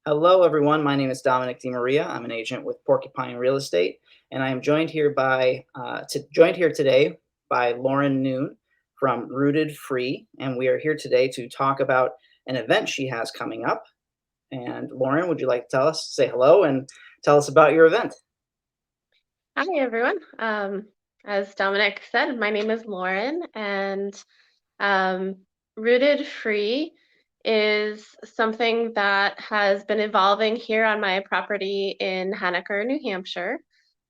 Hello, everyone. My name is Dominic DiMaria. I'm an agent with Porcupine Real Estate, and I am joined here today by Lauren Noone from Rooted Free, and we are here today to talk about an event she has coming up. And Lauren, would you like to say hello and tell us about your event? Hi, everyone. As Dominic said, my name is Lauren, and um, Rooted Free is something that has been evolving here on my property in Henniker, New Hampshire,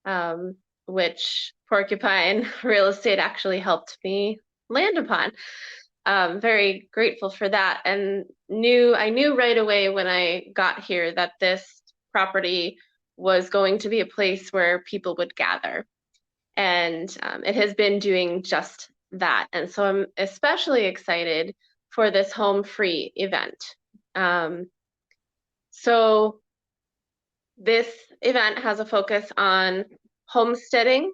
um, which Porcupine Real Estate actually helped me land upon. Very grateful for that, and I knew right away when I got here that this property was going to be a place where people would gather. And it has been doing just that. And so I'm especially excited for this home free event. Um, so this event has a focus on homesteading,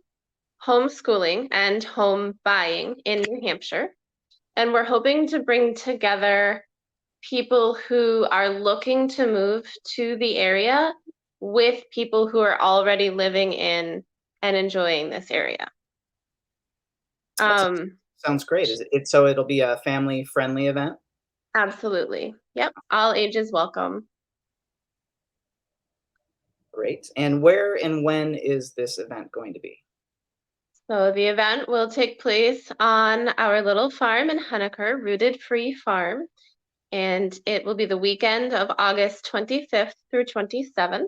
homeschooling, and home buying in New Hampshire. And we're hoping to bring together people who are looking to move to the area with people who are already living in and enjoying this area. That sounds great. So it'll be a family-friendly event? Absolutely. Yep. All ages welcome. Great. And where and when is this event going to be? So the event will take place on our little farm in Henniker, Rooted Free Farm, and it will be the weekend of August 25th through 27th.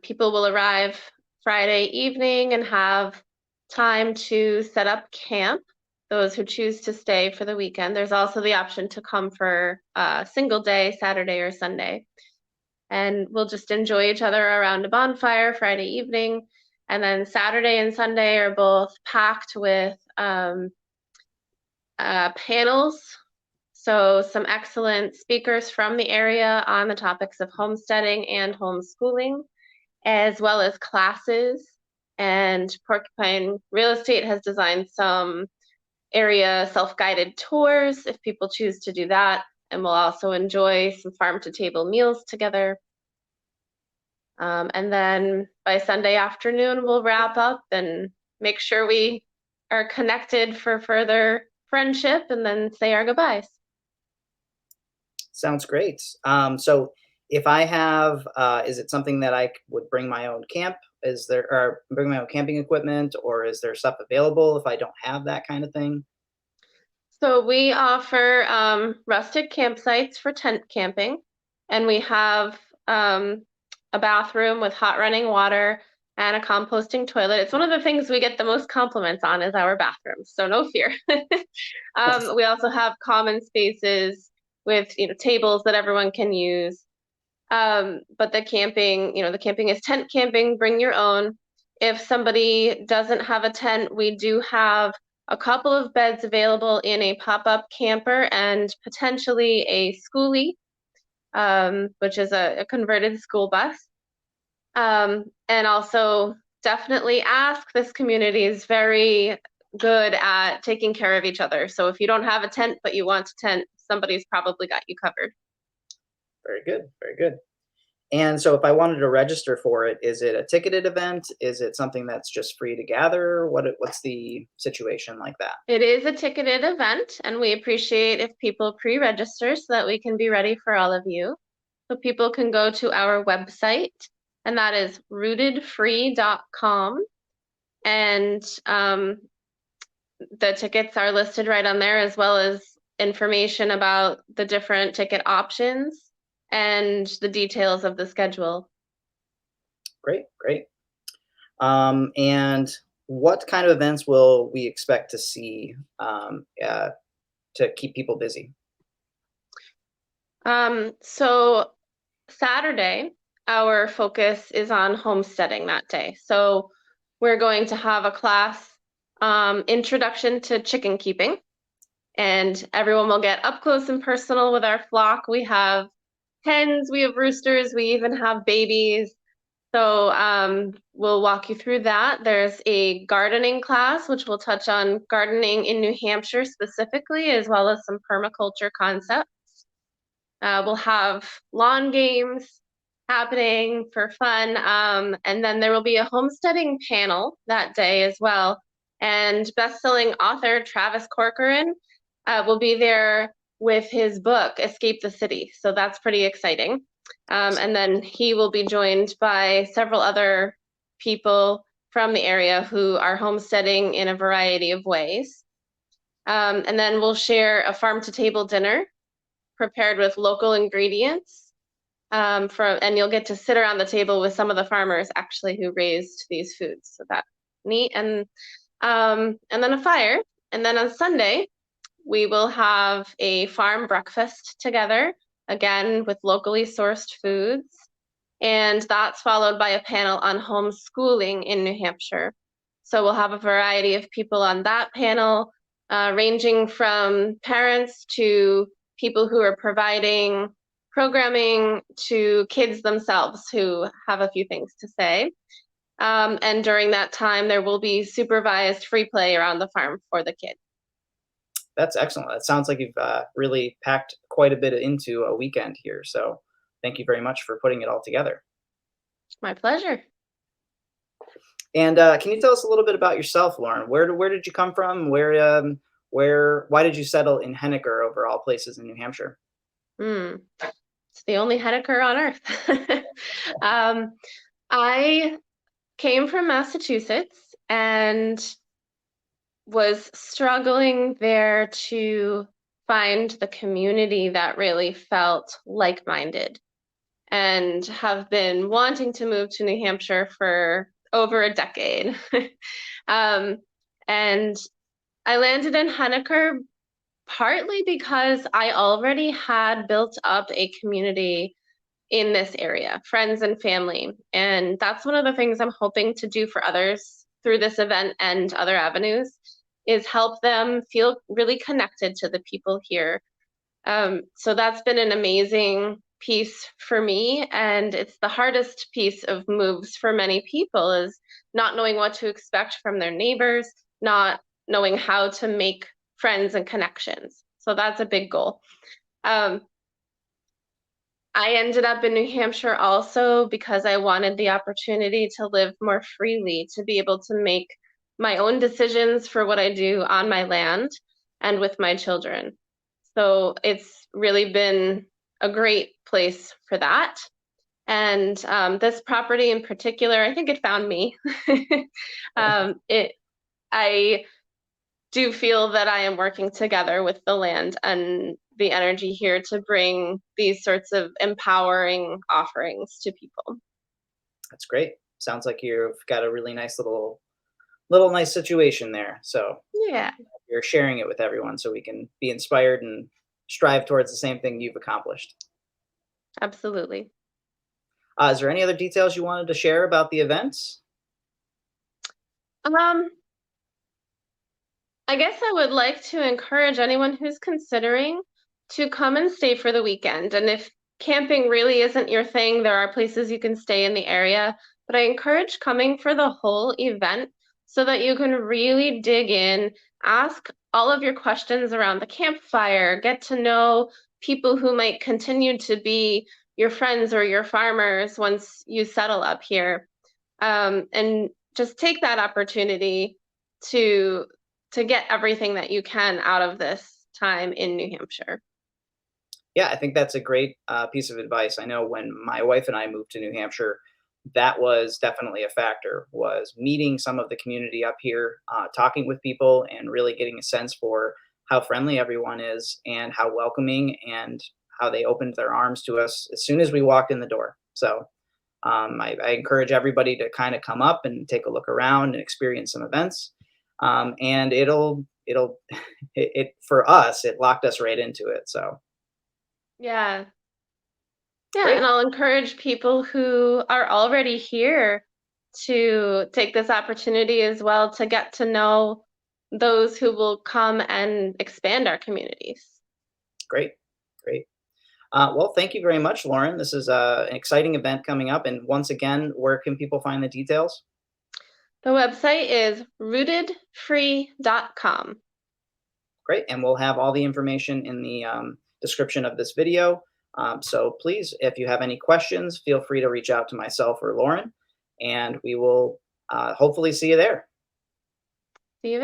People will arrive Friday evening and have time to set up camp. Those who choose to stay for the weekend. There's also the option to come for a single day, Saturday or Sunday. And we'll just enjoy each other around a bonfire Friday evening. And then Saturday and Sunday are both packed with panels. So some excellent speakers from the area on the topics of homesteading and homeschooling, as well as classes. And Porcupine Real Estate has designed some area self-guided tours if people choose to do that. And we'll also enjoy some farm-to-table meals together. And then by Sunday afternoon, we'll wrap up and make sure we are connected for further friendship and then say our goodbyes. Sounds great. So if I have, is it something that I would bring my own camp? Or bring my own camping equipment, or is there stuff available if I don't have that kind of thing? So we offer rustic campsites for tent camping, and we have a bathroom with hot running water and a composting toilet. It's one of the things we get the most compliments on is our bathrooms, so no fear. We also have common spaces with tables that everyone can use. But the camping is tent camping, bring your own. If somebody doesn't have a tent, we do have a couple of beds available in a pop-up camper and potentially a schoolie, which is a converted school bus. And also definitely ask. This community is very good at taking care of each other. So if you don't have a tent, but you want a tent, somebody's probably got you covered. Very good, very good. And so if I wanted to register for it, is it a ticketed event? Is it something that's just free to gather? What's the situation like that? It is a ticketed event, and we appreciate if people pre-register so that we can be ready for all of you. So people can go to our website, and that is rootedfree.com. And the tickets are listed right on there, as well as information about the different ticket options and the details of the schedule. Great, great. And what kind of events will we expect to see to keep people busy? So Saturday, our focus is on homesteading that day. So we're going to have a class, introduction to chicken keeping, and everyone will get up close and personal with our flock. We have hens, we have roosters, we even have babies. So we'll walk you through that. There's a gardening class, which will touch on gardening in New Hampshire specifically, as well as some permaculture concepts. We'll have lawn games happening for fun. And then there will be a homesteading panel that day as well. And best-selling author Travis Corcoran will be there with his book, Escape the City. So that's pretty exciting. And then he will be joined by several other people from the area who are homesteading in a variety of ways. And then we'll share a farm-to-table dinner prepared with local ingredients. And you'll get to sit around the table with some of the farmers actually who raised these foods. So that's neat. And then a fire. And then on Sunday, we will have a farm breakfast together, again, with locally sourced foods. And that's followed by a panel on homeschooling in New Hampshire. So we'll have a variety of people on that panel, ranging from parents to people who are providing programming to kids themselves who have a few things to say. And during that time, there will be supervised free play around the farm for the kids. That's excellent. It sounds like you've really packed quite a bit into a weekend here. So thank you very much for putting it all together. My pleasure. And can you tell us a little bit about yourself, Lauren? Where did you come from? Why did you settle in Henniker over all places in New Hampshire? It's the only Henniker on earth. I came from Massachusetts and was struggling there to find the community that really felt like-minded, and have been wanting to move to New Hampshire for over a decade. And I landed in Henniker partly because I already had built up a community in this area, friends and family. And that's one of the things I'm hoping to do for others through this event and other avenues, is help them feel really connected to the people here. So that's been an amazing piece for me. And it's the hardest piece of moves for many people, is not knowing what to expect from their neighbors, not knowing how to make friends and connections. So that's a big goal. I ended up in New Hampshire also because I wanted the opportunity to live more freely, to be able to make my own decisions for what I do on my land and with my children. So it's really been a great place for that. And this property in particular, I think it found me. I do feel that I am working together with the land and the energy here to bring these sorts of empowering offerings to people. That's great. Sounds like you've got a really nice little nice situation there. So Yeah, you're sharing it with everyone so we can be inspired and strive towards the same thing you've accomplished. absolutely. Is there any other details you wanted to share about the events? I guess I would like to encourage anyone who's considering to come and stay for the weekend. And if camping really isn't your thing, there are places you can stay in the area. But I encourage coming for the whole event so that you can really dig in, ask all of your questions around the campfire, get to know people who might continue to be your friends or your farmers once you settle up here. And just take that opportunity to get everything that you can out of this time in New Hampshire. Yeah, I think that's a great piece of advice. I know when my wife and I moved to New Hampshire, that was definitely a factor, was meeting some of the community up here, talking with people and really getting a sense for how friendly everyone is and how welcoming, and how they opened their arms to us as soon as we walked in the door. So I encourage everybody to kind of come up and take a look around and experience some events. And it for us, it locked us right into it. So Yeah. Yeah, great. and I'll encourage people who are already here to take this opportunity as well to get to know those who will come and expand our communities. Great. Great. Well, thank you very much, Lauren. This is an exciting event coming up. And once again, where can people find the details? The website is rootedfree.com. Great. And we'll have all the information in the description of this video. So please, if you have any questions, feel free to reach out to myself or Lauren, and we will hopefully see you there. See you there.